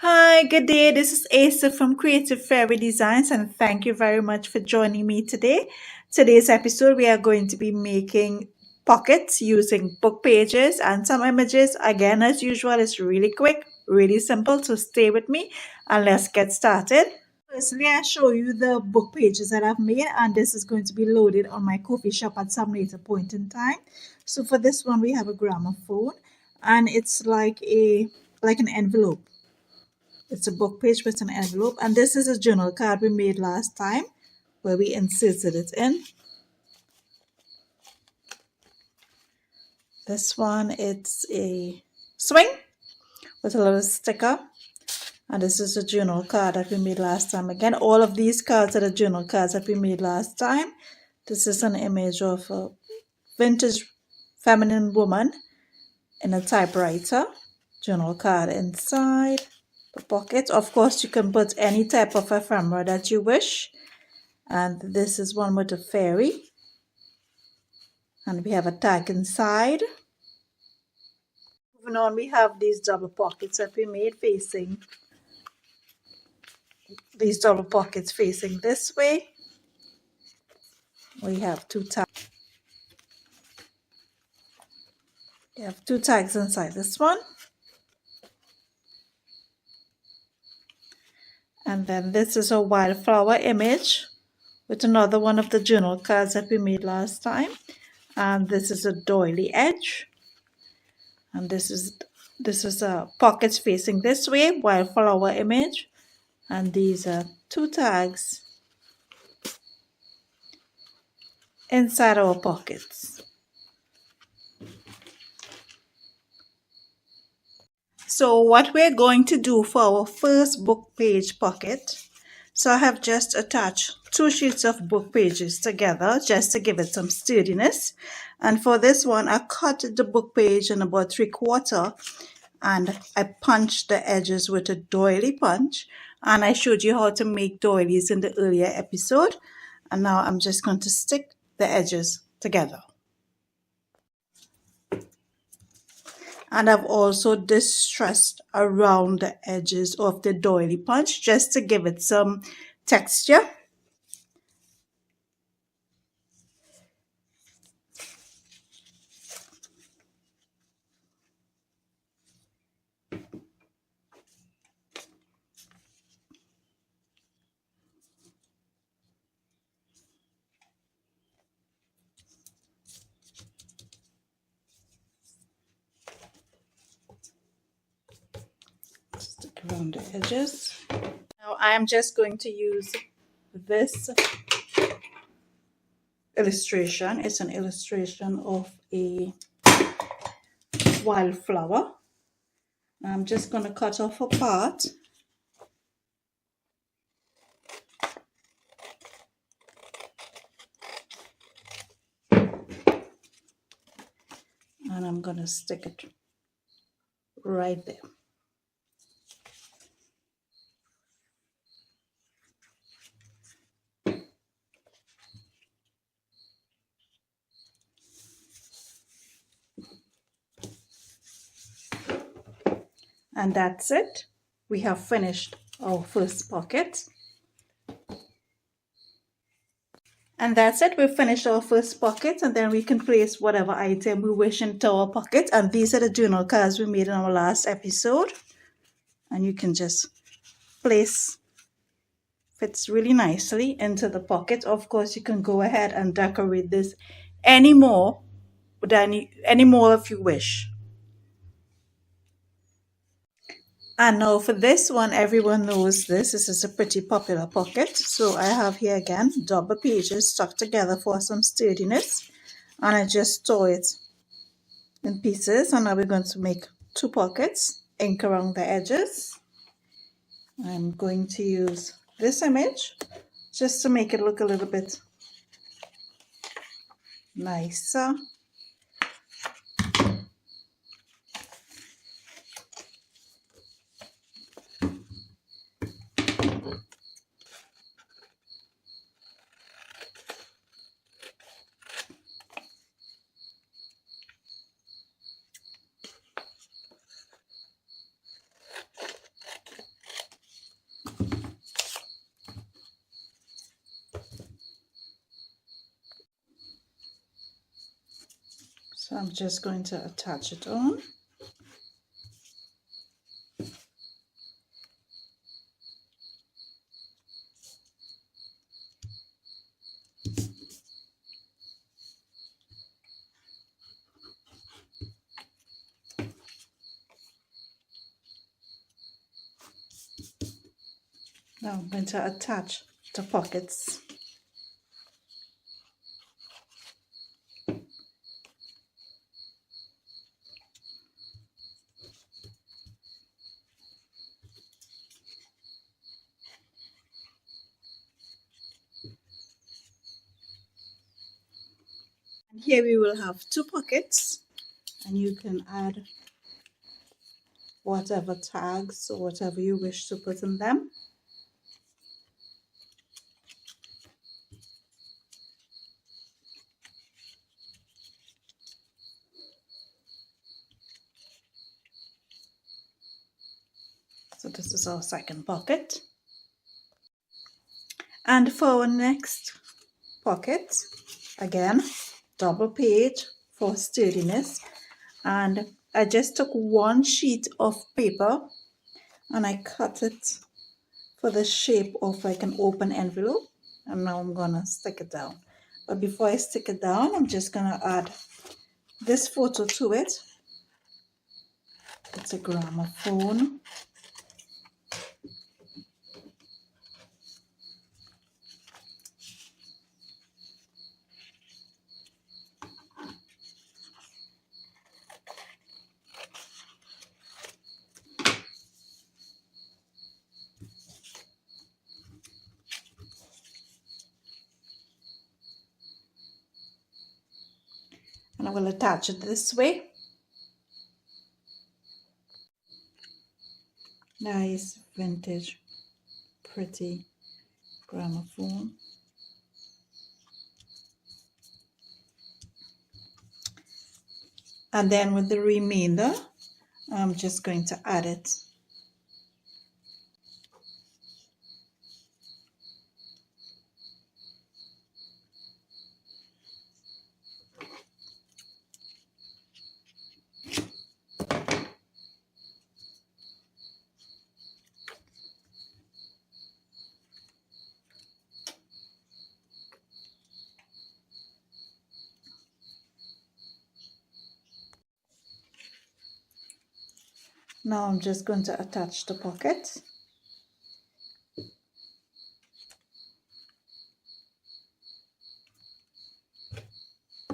Hi, good day. This is Asa from Creative Fairy Designs, and thank you very much for joining me today. Today's episode, we are going to be making pockets using book pages and some images. Again, as usual, it's really quick, really simple, so stay with me and let's get started. Firstly, I'll show you the book pages that I've made, and this is going to be loaded on my coffee shop at some later point in time. So for this one, we have a gramophone, and it's like an envelope. It's a book page with an envelope, and this is a journal card we made last time where we inserted it in. This one, it's a swing with a little sticker, and this is a journal card that we made last time. Again, all of these cards are the journal cards that we made last time. This is an image of a vintage feminine woman in a typewriter. Journal card inside the pocket. Of course, you can put any type of ephemera that you wish. And this is one with a fairy, and we have a tag inside. Moving on, we have these double pockets that we made facing this way. We have two tags. We have two tags inside this one, and then this is a wildflower image with another one of the journal cards that we made last time, and this is a doily edge. And this is a pockets facing this way, wildflower image, and these are two tags inside our pockets. So what we're going to do for our first book page pocket, so I have just attached two sheets of book pages together just to give it some sturdiness. And for this one, I cut the book page in about 3/4, and I punched the edges with a doily punch. And I showed you how to make doilies in the earlier episode. And now I'm just going to stick the edges together. And I've also distressed around the edges of the doily punch just to give it some texture. Stick around the edges. Now I'm just going to use this illustration. It's an illustration of a wildflower. I'm just going to cut off a part. And I'm going to stick it right there. And that's it. We have finished our first pocket. And that's it. We've finished our first pocket, and then we can place whatever item we wish into our pocket. And these are the journal cards we made in our last episode. And you can just place, fits really nicely into the pocket. Of course, you can go ahead and decorate this any more if you wish. And now for this one, everyone knows this. This is a pretty popular pocket. So I have here again double pages stuck together for some sturdiness. And I just tore it in pieces. And now we're going to make two pockets, ink around the edges. I'm going to use this image just to make it look a little bit nicer. I'm just going to attach it on. Now I'm going to attach the pockets. And here we will have 2 pockets, and you can add whatever tags or whatever you wish to put in them. So this is our second pocket. And for our next pocket, again, double page for sturdiness. And I just took 1 sheet of paper and I cut it for the shape of like an open envelope. And now I'm gonna stick it down. But before I stick it down, I'm just gonna add this photo to it. It's a gramophone. And I will attach it this way. Nice vintage pretty gramophone. And then with the remainder, I'm just going to add it. Now I'm just going to attach the pocket.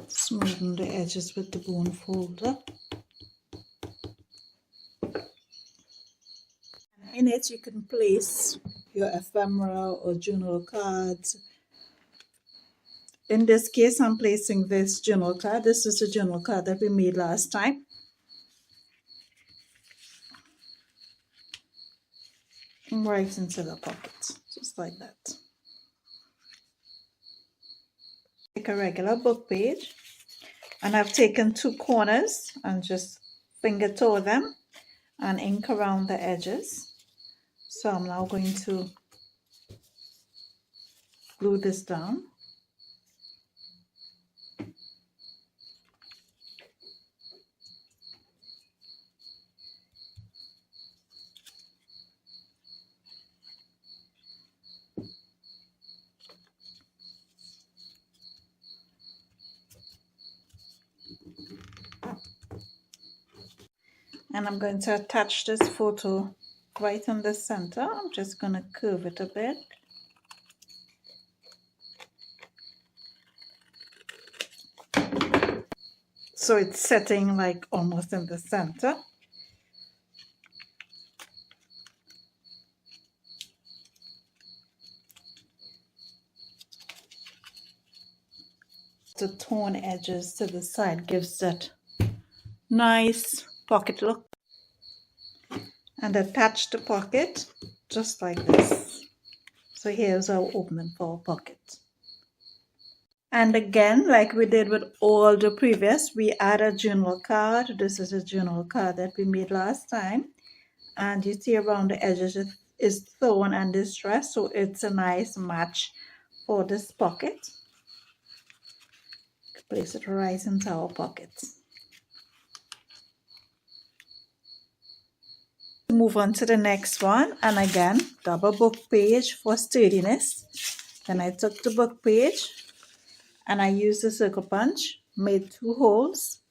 Smoothen the edges with the bone folder. In it you can place your ephemera or journal cards. In this case I'm placing this journal card. This is a journal card that we made last time. Right into the pocket, just like that. Take a regular book page, and I've taken 2 corners and just finger toe them and ink around the edges. So I'm now going to glue this down. And I'm going to attach this photo right in the center. I'm just going to curve it a bit. So it's setting like almost in the center. The torn edges to the side gives that nice pocket look. And attach the pocket just like this. So here's our opening for our pocket. And again, like we did with all the previous, we add a journal card. This is a journal card that we made last time. And you see around the edges it is torn and distressed, so it's a nice match for this pocket. Place it right into our pocket. move on to the next one, and again double book page for sturdiness. Then I took the book page and I used the circle punch, made 2 holes,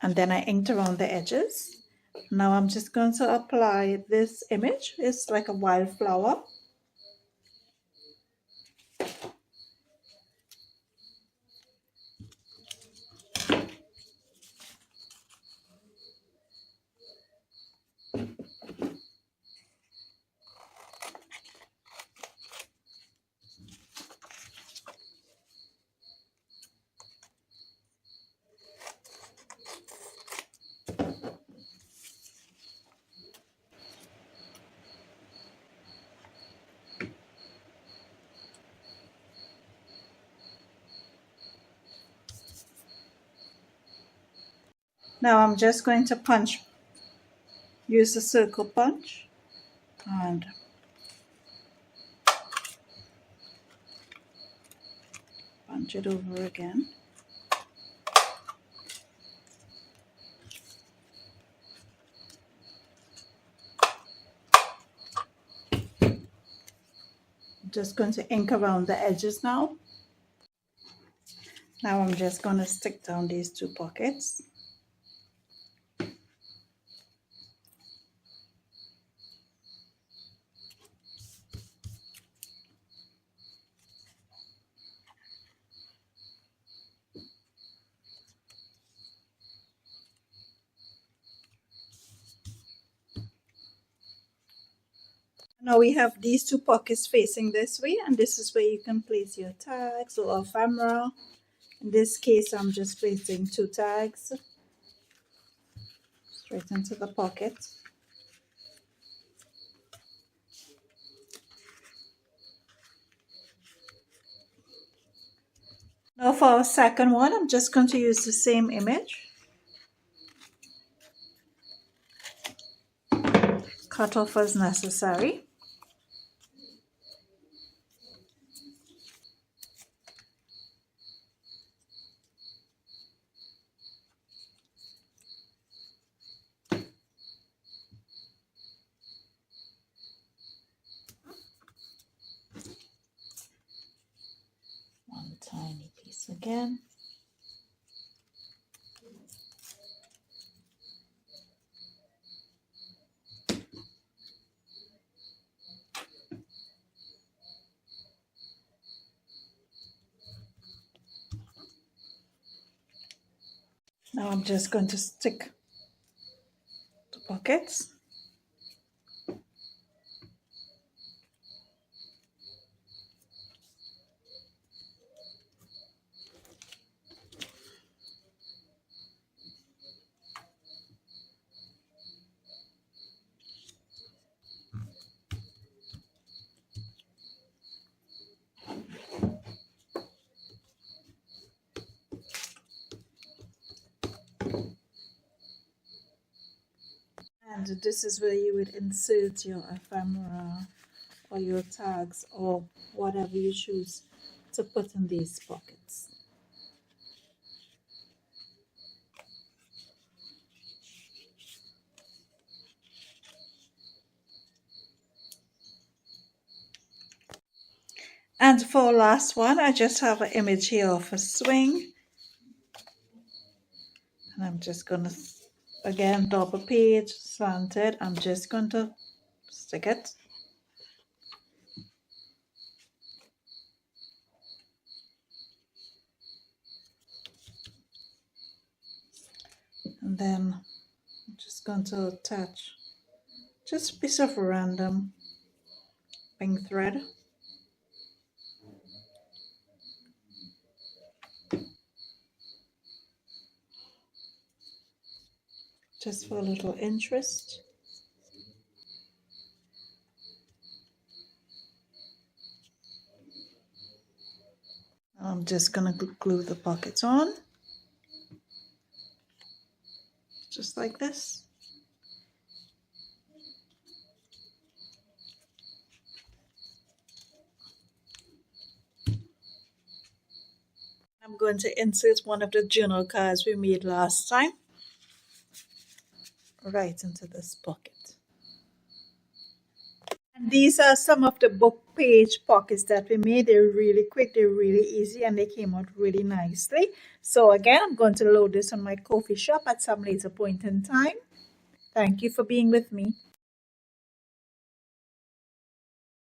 and then I inked around the edges. Now I'm just going to apply this image. It's like a wildflower. Now I'm just going to use the circle punch and punch it over again. I'm just going to ink around the edges now. Now I'm just going to stick down these 2 pockets. Now we have these 2 pockets facing this way, and this is where you can place your tags or ephemera. In this case, I'm just placing 2 tags straight into the pocket. Now for our second one, I'm just going to use the same image. Cut off as necessary. One tiny piece again. Now I'm just going to stick the pockets. And this is where you would insert your ephemera or your tags or whatever you choose to put in these pockets. And for our last one, I just have an image here of a swing. And I'm just going to, again, double page, slanted. I'm just going to stick it. And then I'm just going to attach just a piece of random pink thread. Just for a little interest. I'm just going to glue the pockets on. Just like this. I'm going to insert one of the journal cards we made last time right into this pocket. These are some of the book page pockets that we made. They're really quick, they're really easy, and they came out really nicely. So again, I'm going to load this on my coffee shop at some later point in time. Thank you for being with me.